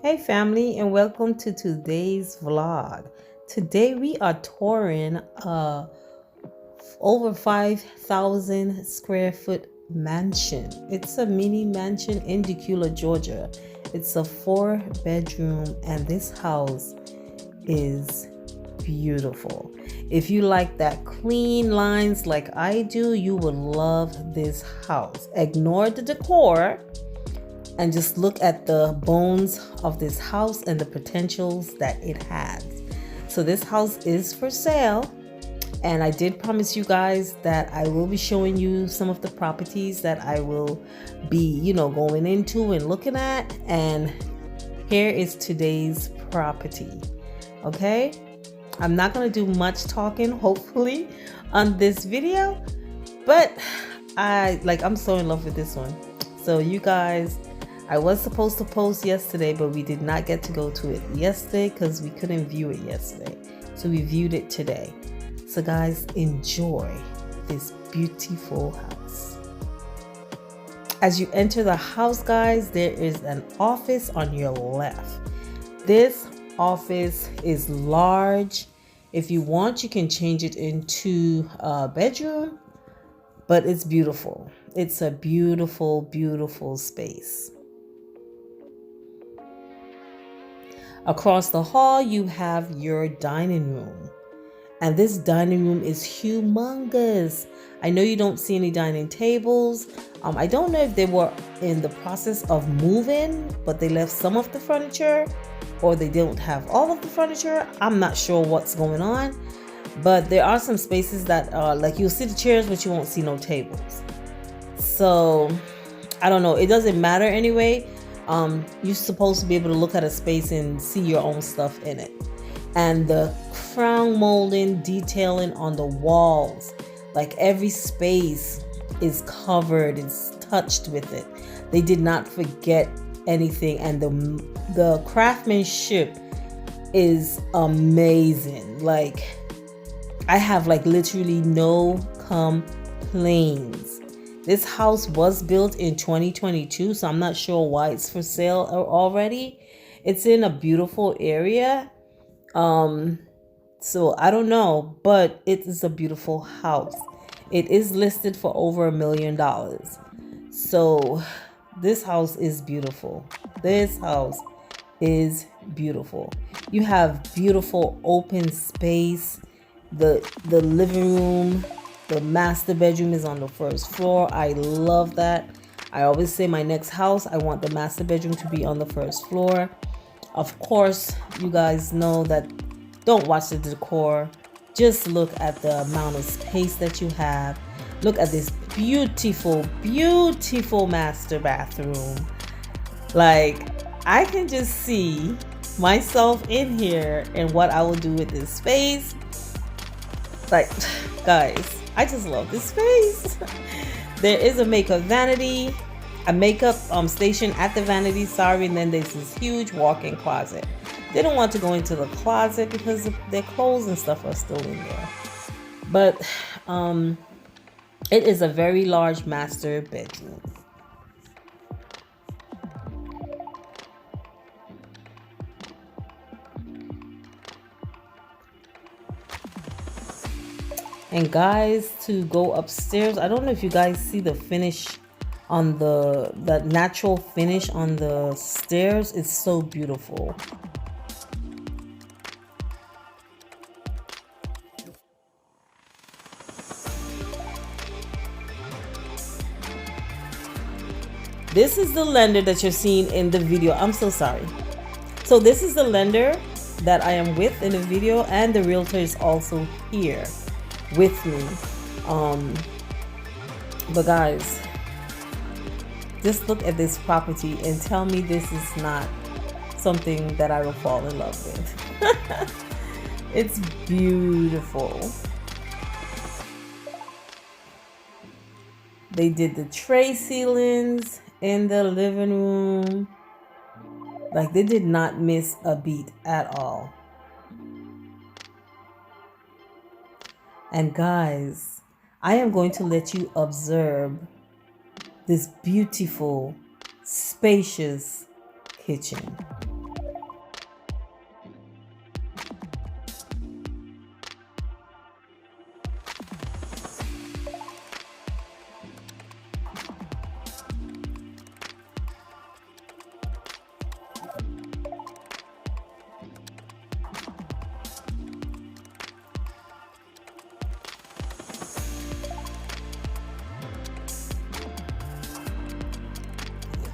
Hey family, and welcome to today's vlog. Today we are touring over 5,000 square foot mansion. It's a mini mansion in Dacula, Georgia. It's a 4-bedroom and this house is beautiful. If you like that clean lines like I do, you will love this house. Ignore the decor and just look at the bones of this house and the potentials that it has. So this house is for sale, and I did promise you guys that I will be showing you some of the properties that I will be, going into and looking at. And here is today's property. Okay, I'm not going to do much talking, hopefully, on this video, but I'm so in love with this one. So you guys, I was supposed to post yesterday, but we did not get to go to it yesterday because we couldn't view it yesterday. So we viewed it today. So guys, enjoy this beautiful house. As you enter the house, guys, there is an office on your left. This office is large. If you want, you can change it into a bedroom, but it's beautiful. It's a beautiful, beautiful space. Across the hall, you have your dining room. And this dining room is humongous. I know you don't see any dining tables. I don't know if they were in the process of moving, but they left some of the furniture, or they don't have all of the furniture. I'm not sure what's going on. But there are some spaces that like you'll see the chairs, but you won't see no tables. So I don't know. It doesn't matter anyway. You're supposed to be able to look at a space and see your own stuff in it. And the crown molding detailing on the walls, like every space is covered, it's touched with it. They did not forget anything, and the craftsmanship is amazing. Like, I have literally no complaints. This house was built in 2022, so I'm not sure why it's for sale already. It's in a beautiful area. So I don't know, but it is a beautiful house. It is listed for over $1 million. So this house is beautiful. This house is beautiful. You have beautiful open space. The living room, the master bedroom is on the first floor. I love that. I always say my next house, I want the master bedroom to be on the first floor. Of course, you guys know that. Don't watch the decor. Just look at the amount of space that you have. Look at this beautiful, beautiful master bathroom. Like, I can just see myself in here and what I will do with this space. Like, guys, I just love this space. There is a makeup vanity, a makeup station at the vanity, and then there's this huge walk-in closet. They don't want to go into the closet because their clothes and stuff are still in there. But it is a very large master bedroom. And guys, to go upstairs, I don't know if you guys see the finish on the natural finish on the stairs. It's so beautiful. This is the lender that you're seeing in the video. I'm so sorry. So this is the lender that I am with in the video, and the realtor is also here with me. But guys, just look at this property and tell me this is not something that I will fall in love with. It's beautiful. They did the tray ceilings in the living room. Like, they did not miss a beat at all. And guys, I am going to let you observe this beautiful, spacious kitchen.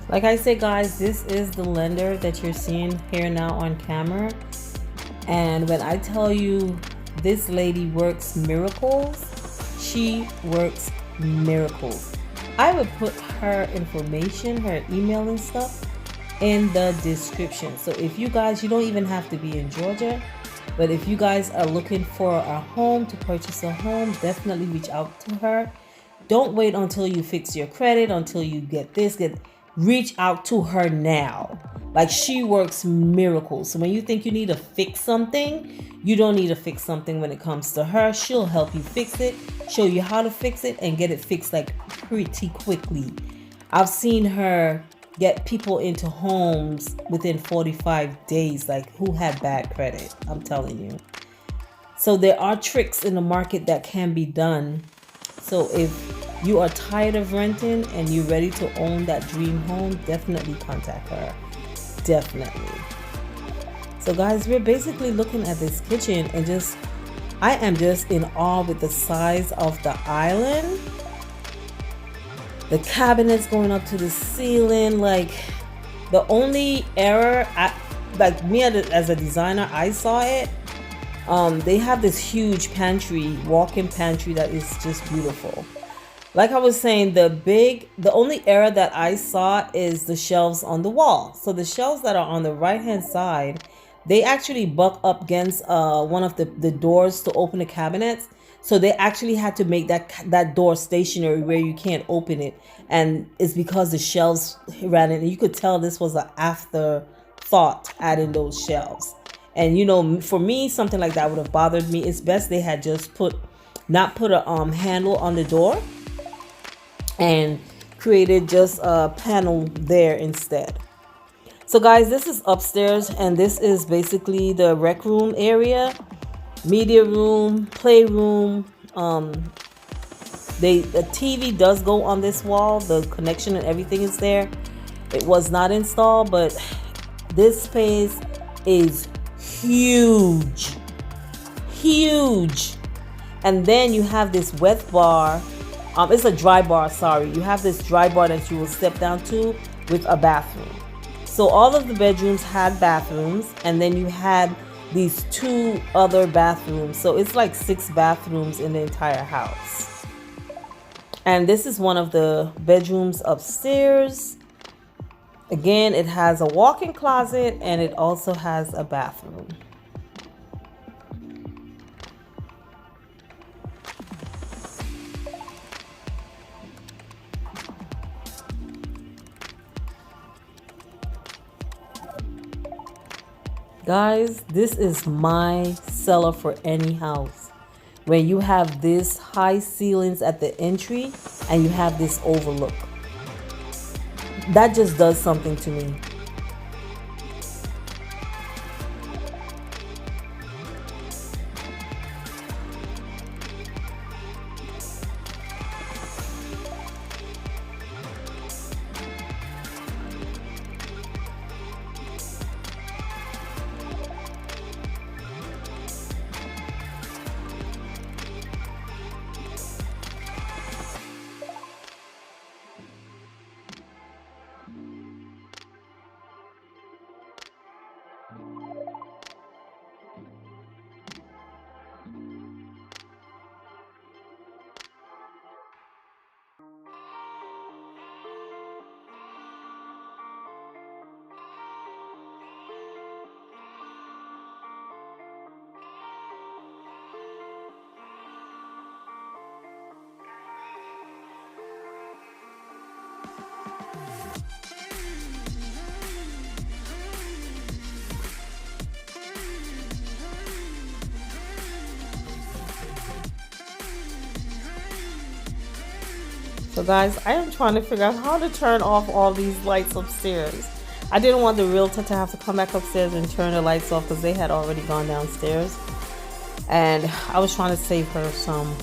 Like I said, guys, this is the lender that you're seeing here now on camera. And when I tell you this lady works miracles, she works miracles. I would put her information, her email and stuff in the description. So if you guys, you don't even have to be in Georgia, but if you guys are looking for a home, to purchase a home, definitely reach out to her. Don't wait until you fix your credit, until you get this, reach out to her now. Like, she works miracles. So when you think you need to fix something, you don't need to fix something when it comes to her. She'll help you fix it, show you how to fix it, and get it fixed like pretty quickly. I've seen her get people into homes within 45 days, like who had bad credit, I'm telling you. So there are tricks in the market that can be done. So if you are tired of renting and you're ready to own that dream home, definitely contact her. Definitely. So guys, we're basically looking at this kitchen and I am just in awe with the size of the island. The cabinets going up to the ceiling. Like, the only error, like me as a designer, I saw it. They have this huge pantry, walk-in pantry that is just beautiful. Like I was saying, the only error that I saw is the shelves on the wall. So the shelves that are on the right-hand side, they actually butt up against one of the doors to open the cabinets. So they actually had to make that door stationary where you can't open it. And it's because the shelves ran in. And you could tell this was an afterthought, adding those shelves. And, you know, for me, something like that would have bothered me. It's best they had just not put a handle on the door and created just a panel there instead. So guys, this is upstairs, and this is basically the rec room area, media room, playroom. The TV does go on this wall. The connection and everything is there. It was not installed, but this space is huge. And then you have this wet bar. It's a dry bar, sorry. You have this dry bar that you will step down to with a bathroom. So all of the bedrooms had bathrooms, and then you had these 2 other bathrooms. So it's like 6 bathrooms in the entire house. And this is one of the bedrooms upstairs. Again, it has a walk-in closet, and it also has a bathroom. Guys, this is my seller for any house. When you have this high ceilings at the entry and you have this overlook, that just does something to me. So guys, I am trying to figure out how to turn off all these lights upstairs. I didn't want the realtor to have to come back upstairs and turn the lights off because they had already gone downstairs. And I was trying to save her some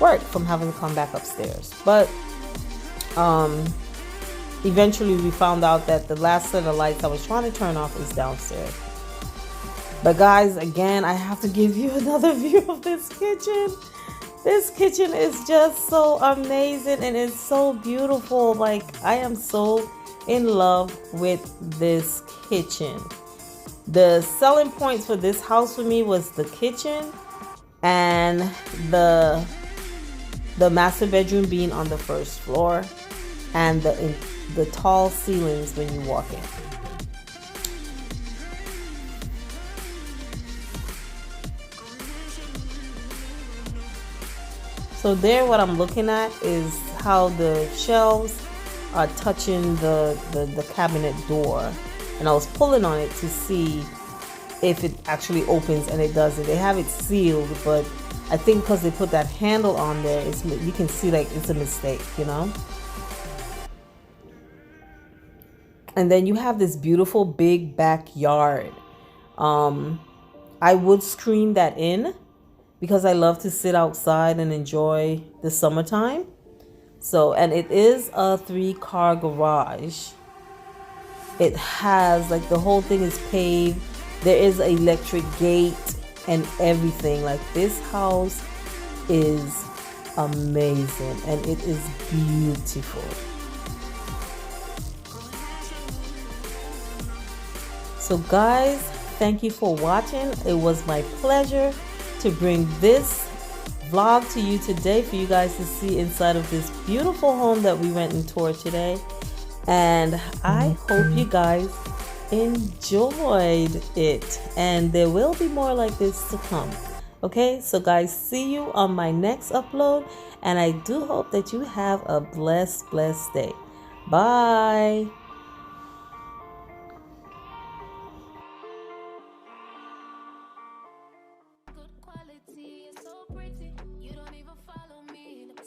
work from having to come back upstairs. But eventually we found out that the last set of lights I was trying to turn off is downstairs. But guys, again, I have to give you another view of this kitchen. This kitchen is just so amazing and it's so beautiful. Like, I am so in love with this kitchen. The selling points for this house for me was the kitchen and the master bedroom being on the first floor and the tall ceilings when you walk in. So there, what I'm looking at is how the shelves are touching the cabinet door. And I was pulling on it to see if it actually opens, and it doesn't. They have it sealed, but I think because they put that handle on there, you can see like it's a mistake, you know? And then you have this beautiful big backyard. I would screen that in because I love to sit outside and enjoy the summertime. So, and it is a 3-car garage. It has, like, the whole thing is paved. There is an electric gate and everything. Like, this house is amazing and it is beautiful. So guys, thank you for watching. It was my pleasure to bring this vlog to you today for you guys to see inside of this beautiful home that we went and toured today. And I hope you guys enjoyed it, and there will be more like this to come. Okay, so guys, see you on my next upload, and I do hope that you have a blessed day. Bye.